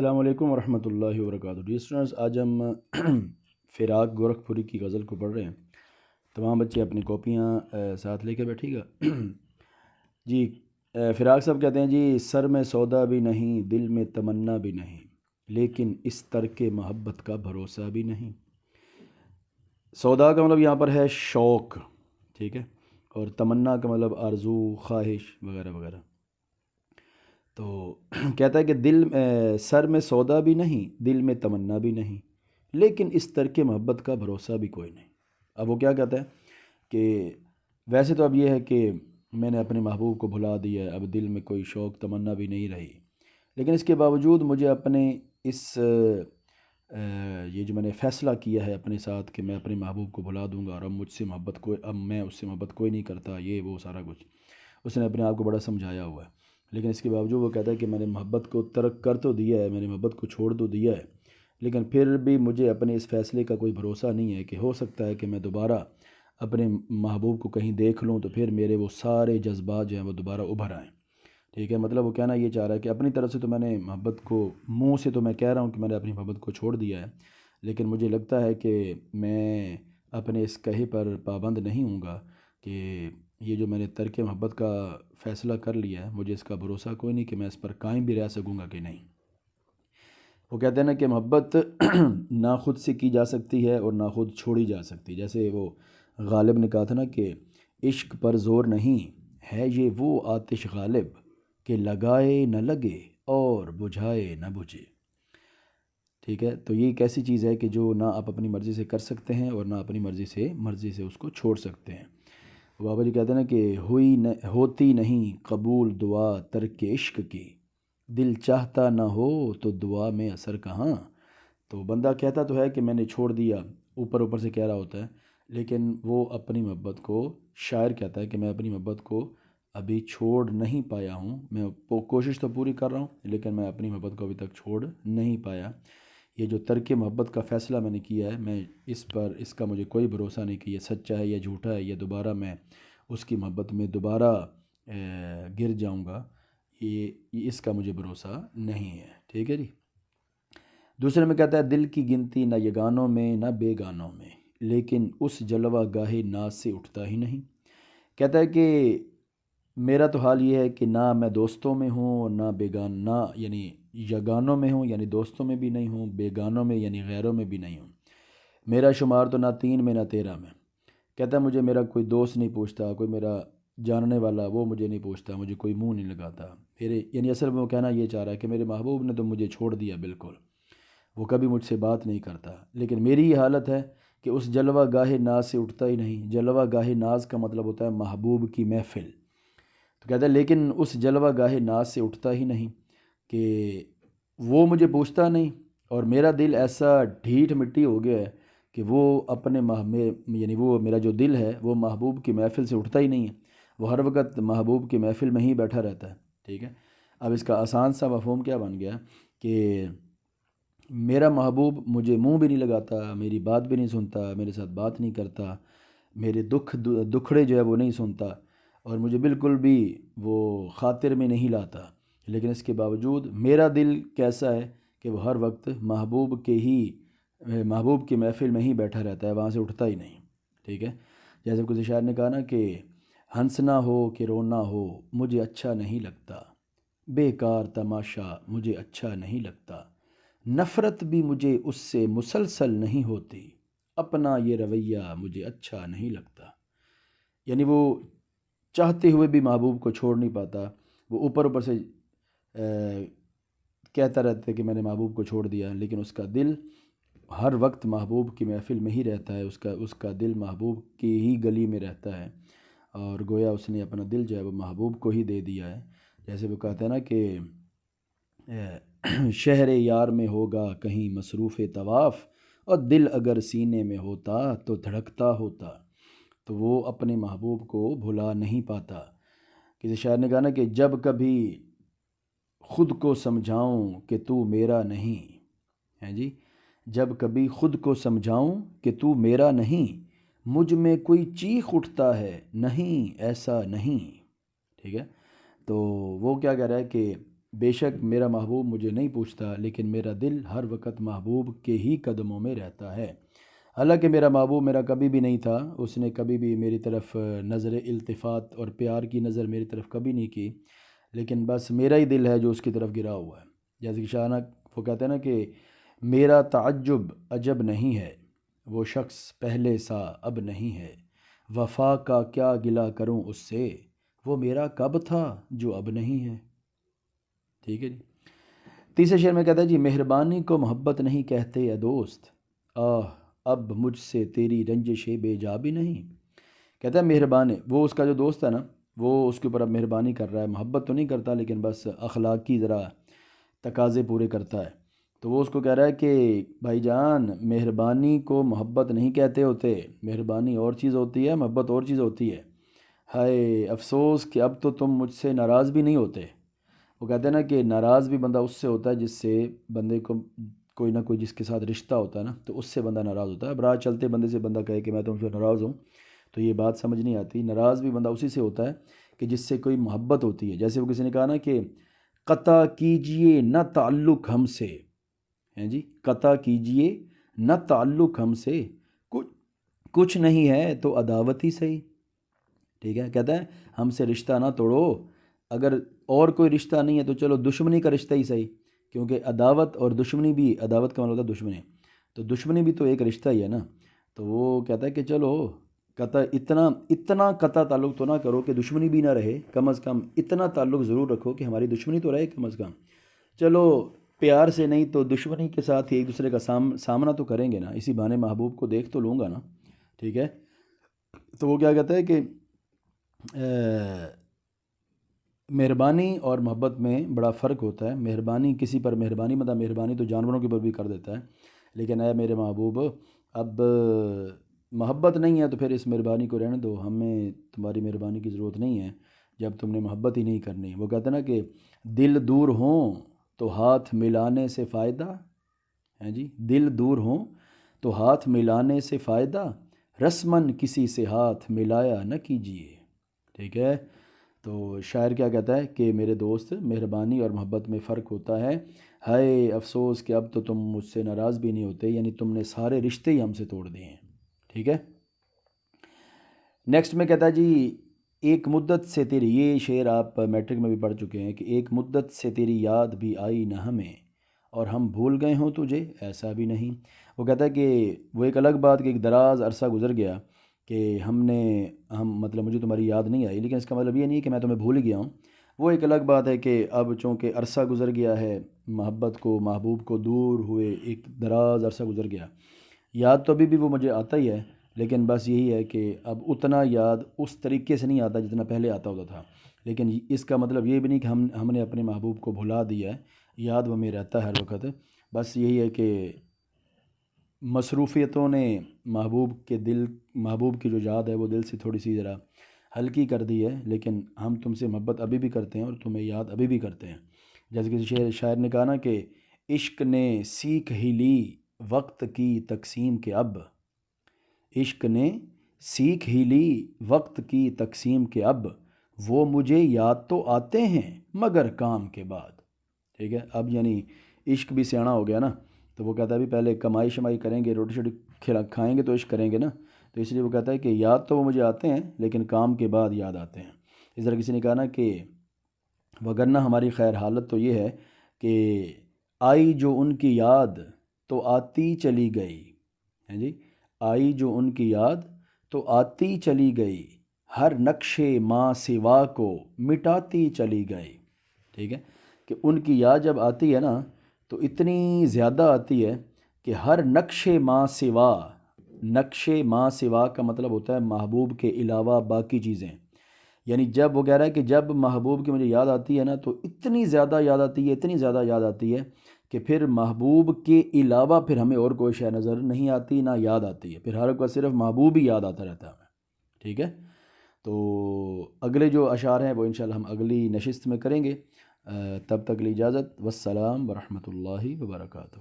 السلام علیکم ورحمۃ اللہ وبرکاتہ ڈیئر اسٹوڈنٹس، آج ہم فراق گورکھپوری کی غزل کو پڑھ رہے ہیں۔ تمام بچے اپنی کاپیاں ساتھ لے کے بیٹھیے گا۔ جی، فراق صاحب کہتے ہیں جی، سر میں سودا بھی نہیں، دل میں تمنا بھی نہیں، لیکن اس ترک محبت کا بھروسہ بھی نہیں۔ سودا کا مطلب یہاں پر ہے شوق، ٹھیک ہے، اور تمنا کا مطلب آرزو، خواہش وغیرہ وغیرہ۔ تو کہتا ہے کہ سر میں سودا بھی نہیں، دل میں تمنا بھی نہیں، لیکن اس ترک محبت کا بھروسہ بھی کوئی نہیں۔ اب وہ کیا کہتا ہے کہ ویسے تو اب یہ ہے کہ میں نے اپنے محبوب کو بھلا دیا ہے، اب دل میں کوئی شوق تمنا بھی نہیں رہی، لیکن اس کے باوجود مجھے اپنے اس یہ جو میں نے فیصلہ کیا ہے اپنے ساتھ کہ میں اپنے محبوب کو بھلا دوں گا، اور اب میں اس سے محبت کوئی نہیں کرتا، یہ وہ سارا کچھ اس نے اپنے آپ کو بڑا سمجھایا ہوا ہے۔ لیکن اس کے باوجود وہ کہتا ہے کہ میں نے محبت کو ترک کر تو دیا ہے، میں نے محبت کو چھوڑ تو دیا ہے، لیکن پھر بھی مجھے اپنے اس فیصلے کا کوئی بھروسہ نہیں ہے کہ ہو سکتا ہے کہ میں دوبارہ اپنے محبوب کو کہیں دیکھ لوں تو پھر میرے وہ سارے جذبات جو ہیں وہ دوبارہ ابھر آئیں۔ ٹھیک ہے، مطلب وہ کہنا یہ چاہ رہا ہے کہ اپنی طرف سے تو میں نے محبت کو، منہ سے تو میں کہہ رہا ہوں کہ میں نے اپنی محبت کو چھوڑ دیا ہے، لیکن مجھے لگتا ہے کہ میں اپنے اس کہے پر پابند نہیں ہوں گا کہ یہ جو میں نے ترک محبت کا فیصلہ کر لیا ہے، مجھے اس کا بھروسہ کوئی نہیں کہ میں اس پر قائم بھی رہ سکوں گا کہ نہیں۔ وہ کہتے ہیں نا کہ محبت نہ خود سے کی جا سکتی ہے اور نہ خود چھوڑی جا سکتی، جیسے وہ غالب نے کہا تھا نا کہ عشق پر زور نہیں ہے، یہ وہ آتش غالب کہ لگائے نہ لگے اور بجھائے نہ بجھے۔ ٹھیک ہے، تو یہ ایک ایسی چیز ہے کہ جو نہ آپ اپنی مرضی سے کر سکتے ہیں اور نہ اپنی مرضی سے اس کو چھوڑ سکتے ہیں۔ بابا جی کہتے ہیں نا کہ ہوتی نہیں قبول دعا ترک عشق کی، دل چاہتا نہ ہو تو دعا میں اثر کہاں۔ تو بندہ کہتا تو ہے کہ میں نے چھوڑ دیا، اوپر اوپر سے کہہ رہا ہوتا ہے، لیکن وہ اپنی محبت کو، شاعر کہتا ہے کہ میں اپنی محبت کو ابھی چھوڑ نہیں پایا ہوں، میں کوشش تو پوری کر رہا ہوں لیکن میں اپنی محبت کو ابھی تک چھوڑ نہیں پایا۔ یہ جو ترک محبت کا فیصلہ میں نے کیا ہے، میں اس کا مجھے کوئی بھروسہ نہیں کہ یہ سچا ہے یا جھوٹا ہے، یا دوبارہ میں اس کی محبت میں دوبارہ گر جاؤں گا، یہ اس کا مجھے بھروسہ نہیں ہے۔ ٹھیک ہے جی۔ دوسرے میں کہتا ہے دل کی گنتی نہ یگانوں میں نہ بے گانوں میں، لیکن اس جلوہ گاہ ناز سے اٹھتا ہی نہیں۔ کہتا ہے کہ میرا تو حال یہ ہے کہ نہ میں دوستوں میں ہوں، نہ یعنی یگانوں میں ہوں یعنی دوستوں میں بھی نہیں ہوں، بیگانوں میں یعنی غیروں میں بھی نہیں ہوں، میرا شمار تو نہ 3 میں نہ 13 میں۔ کہتا ہے مجھے میرا کوئی دوست نہیں پوچھتا، کوئی میرا جاننے والا وہ مجھے نہیں پوچھتا، مجھے کوئی منہ نہیں لگاتا یعنی اصل میں وہ کہنا یہ چاہ رہا ہے کہ میرے محبوب نے تو مجھے چھوڑ دیا بالکل، وہ کبھی مجھ سے بات نہیں کرتا، لیکن میری یہ حالت ہے کہ اس جلوہ گاہ ناز سے اٹھتا ہی نہیں۔ جلوہ گاہ ناز کا مطلب ہوتا ہے محبوب کی محفل۔ تو کہتا ہے لیکن اس جلوہ گاہ ناز سے اٹھتا ہی نہیں کہ وہ مجھے پوچھتا نہیں، اور میرا دل ایسا ڈھیٹ مٹی ہو گیا ہے کہ وہ یعنی وہ میرا جو دل ہے وہ محبوب کی محفل سے اٹھتا ہی نہیں ہے، وہ ہر وقت محبوب کی محفل میں ہی بیٹھا رہتا ہے۔ ٹھیک ہے، اب اس کا آسان سا مفہوم کیا بن گیا کہ میرا محبوب مجھے منہ بھی نہیں لگاتا، میری بات بھی نہیں سنتا، میرے ساتھ بات نہیں کرتا، میرے دکھڑے جو ہے وہ نہیں سنتا، اور مجھے بالکل بھی وہ خاطر میں نہیں لاتا، لیکن اس کے باوجود میرا دل کیسا ہے کہ وہ ہر وقت محبوب کی محفل میں ہی بیٹھا رہتا ہے، وہاں سے اٹھتا ہی نہیں۔ ٹھیک ہے، جیسے کسی شاعر نے کہا نا کہ ہنسنا ہو کہ رونا ہو مجھے اچھا نہیں لگتا، بیکار تماشا مجھے اچھا نہیں لگتا، نفرت بھی مجھے اس سے مسلسل نہیں ہوتی، اپنا یہ رویہ مجھے اچھا نہیں لگتا۔ یعنی وہ چاہتے ہوئے بھی محبوب کو چھوڑ نہیں پاتا، وہ اوپر اوپر سے کہتا رہتا ہے کہ میں نے محبوب کو چھوڑ دیا، لیکن اس کا دل ہر وقت محبوب کی محفل میں ہی رہتا ہے، اس کا دل محبوب کی ہی گلی میں رہتا ہے، اور گویا اس نے اپنا دل جو ہے وہ محبوب کو ہی دے دیا ہے۔ جیسے وہ کہتے ہیں نا کہ شہر یار میں ہوگا کہیں مصروف طواف، اور دل اگر سینے میں ہوتا تو دھڑکتا ہوتا۔ تو وہ اپنے محبوب کو بھلا نہیں پاتا۔ کسی شاعر نے کہا نا کہ جب کبھی خود کو سمجھاؤں کہ تو میرا نہیں ہے جی، جب کبھی خود کو سمجھاؤں کہ تو میرا نہیں، مجھ میں کوئی چیخ اٹھتا ہے نہیں ایسا نہیں۔ ٹھیک ہے، تو وہ کیا کہہ رہا ہے کہ بے شک میرا محبوب مجھے نہیں پوچھتا، لیکن میرا دل ہر وقت محبوب کے ہی قدموں میں رہتا ہے۔ حالانکہ میرا محبوب میرا کبھی بھی نہیں تھا، اس نے کبھی بھی میری طرف نظر التفات اور پیار کی نظر میری طرف کبھی نہیں کی، لیکن بس میرا ہی دل ہے جو اس کی طرف گرا ہوا ہے۔ جیسے کہ شاہانہ وہ کہتے ہیں نا کہ میرا تعجب عجب نہیں ہے، وہ شخص پہلے سا اب نہیں ہے، وفا کا کیا گلہ کروں اس سے، وہ میرا کب تھا جو اب نہیں ہے۔ ٹھیک ہے جی۔ تیسرے شعر میں کہتا ہے جی، مہربانی کو محبت نہیں کہتے یا دوست، آہ اب مجھ سے تیری رنجش بے جا بھی نہیں۔ کہتا ہے مہربانی، وہ اس کا جو دوست ہے نا، وہ اس کے اوپر اب مہربانی کر رہا ہے، محبت تو نہیں کرتا لیکن بس اخلاقی ذرا تقاضے پورے کرتا ہے۔ تو وہ اس کو کہہ رہا ہے کہ بھائی جان، مہربانی کو محبت نہیں کہتے ہوتے، مہربانی اور چیز ہوتی ہے، محبت اور چیز ہوتی ہے۔ ہائے افسوس کہ اب تو تم مجھ سے ناراض بھی نہیں ہوتے۔ وہ کہتے ہیں نا کہ ناراض بھی بندہ اس سے ہوتا ہے جس سے بندے کو کوئی نہ کوئی جس کے ساتھ رشتہ ہوتا ہے نا، تو اس سے بندہ ناراض ہوتا ہے۔ اب راہ چلتے بندے سے بندہ کہے کہ میں تم سے ناراض ہوں، تو یہ بات سمجھ نہیں آتی۔ ناراض بھی بندہ اسی سے ہوتا ہے کہ جس سے کوئی محبت ہوتی ہے۔ جیسے وہ کسی نے کہا نا کہ قطع کیجئے نہ تعلق ہم سے، ہیں جی، قطع کیجئے نہ تعلق ہم سے، کچھ نہیں ہے تو عداوت ہی صحیح۔ ٹھیک ہے، کہتا ہے ہم سے رشتہ نہ توڑو، اگر اور کوئی رشتہ نہیں ہے تو چلو دشمنی کا رشتہ ہی صحیح، کیونکہ عداوت اور دشمنی بھی، عداوت کا مطلب ہوتا ہے دشمنی، تو دشمنی بھی تو ایک رشتہ ہی ہے نا۔ تو وہ کہتا ہے کہ چلو قطع اتنا قطع تعلق تو نہ کرو کہ دشمنی بھی نہ رہے، کم از کم اتنا تعلق ضرور رکھو کہ ہماری دشمنی تو رہے کم از کم۔ چلو پیار سے نہیں تو دشمنی کے ساتھ ہی ایک دوسرے کا سامنا تو کریں گے نا، اسی بہانے محبوب کو دیکھ تو لوں گا نا۔ ٹھیک ہے، تو وہ کیا کہتا ہے کہ مہربانی اور محبت میں بڑا فرق ہوتا ہے۔ مہربانی کسی پر مہربانی، مطلب مہربانی تو جانوروں کے اوپر بھی کر دیتا ہے، لیکن اے میرے محبوب اب محبت نہیں ہے تو پھر اس مہربانی کو رہنے دو، ہمیں تمہاری مہربانی کی ضرورت نہیں ہے جب تم نے محبت ہی نہیں کرنی۔ وہ کہتا ہے نا کہ دل دور ہوں تو ہاتھ ملانے سے فائدہ ہے جی، دل دور ہوں تو ہاتھ ملانے سے فائدہ، رسماً کسی سے ہاتھ ملایا نہ کیجیے۔ ٹھیک ہے، تو شاعر کیا کہتا ہے کہ میرے دوست، مہربانی اور محبت میں فرق ہوتا ہے۔ ہائے افسوس کہ اب تو تم مجھ سے ناراض بھی نہیں ہوتے، یعنی تم نے سارے رشتے ہی ہم سے توڑ دیے ہیں۔ ٹھیک ہے، نیکسٹ میں کہتا ہے جی، ایک مدت سے تیری، یہ شعر آپ میٹرک میں بھی پڑھ چکے ہیں، کہ ایک مدت سے تیری یاد بھی آئی نہ ہمیں، اور ہم بھول گئے ہوں تجھے ایسا بھی نہیں۔ وہ کہتا ہے کہ وہ ایک الگ بات کہ ایک دراز عرصہ گزر گیا کہ ہم مطلب مجھے تمہاری یاد نہیں آئی، لیکن اس کا مطلب یہ نہیں کہ میں تمہیں بھول گیا ہوں۔ وہ ایک الگ بات ہے کہ اب چونکہ عرصہ گزر گیا ہے، محبت کو، محبوب کو دور ہوئے ایک دراز عرصہ گزر گیا، یاد تو ابھی بھی وہ مجھے آتا ہی ہے، لیکن بس یہی ہے کہ اب اتنا یاد اس طریقے سے نہیں آتا جتنا پہلے آتا ہوتا تھا۔ لیکن اس کا مطلب یہ بھی نہیں کہ ہم نے اپنے محبوب کو بھلا دیا ہے، یاد وہ میں رہتا ہے ہر وقت۔ بس یہی ہے کہ مصروفیتوں نے محبوب کی جو یاد ہے وہ دل سے تھوڑی سی ذرا ہلکی کر دی ہے، لیکن ہم تم سے محبت ابھی بھی کرتے ہیں اور تمہیں یاد ابھی بھی کرتے ہیں۔ جیسے کسی شاعر نے کہا نا کہ عشق نے سیکھ ہی لی وقت کی تقسیم کے اب، عشق نے سیکھ ہی لی وقت کی تقسیم کے اب، وہ مجھے یاد تو آتے ہیں مگر کام کے بعد۔ ٹھیک ہے، اب یعنی عشق بھی سیاڑا ہو گیا نا، تو وہ کہتا ہے بھی پہلے کمائی شمائی کریں گے، روٹی شوٹی کھائیں گے تو عشق کریں گے نا، تو اس لیے وہ کہتا ہے کہ یاد تو وہ مجھے آتے ہیں لیکن کام کے بعد یاد آتے ہیں۔ اس طرح کسی نے کہا نا کہ وگرنہ ہماری خیر حالت تو یہ ہے کہ آئی جو ان کی یاد تو آتی چلی گئی، ہیں جی، آئی جو ان کی یاد تو آتی چلی گئی، ہر نقش ماں سوا کو مٹاتی چلی گئی۔ ٹھیک ہے، کہ ان کی یاد جب آتی ہے نا تو اتنی زیادہ آتی ہے کہ ہر نقش ماں سوا، نقش ماں سوا کا مطلب ہوتا ہے محبوب کے علاوہ باقی چیزیں، یعنی جب وہ کہہ رہا ہے کہ جب محبوب کی مجھے یاد آتی ہے نا تو اتنی زیادہ یاد آتی ہے، اتنی زیادہ یاد آتی ہے کہ پھر محبوب کے علاوہ پھر ہمیں اور کوئی شے نظر نہیں آتی نہ یاد آتی ہے، پھر ہر وقت صرف محبوب ہی یاد آتا رہتا ہے ہمیں۔ ٹھیک ہے، تو اگلے جو اشعار ہیں وہ انشاءاللہ ہم اگلی نشست میں کریں گے۔ تب تک لی اجازت، والسلام ورحمۃ اللہ وبرکاتہ۔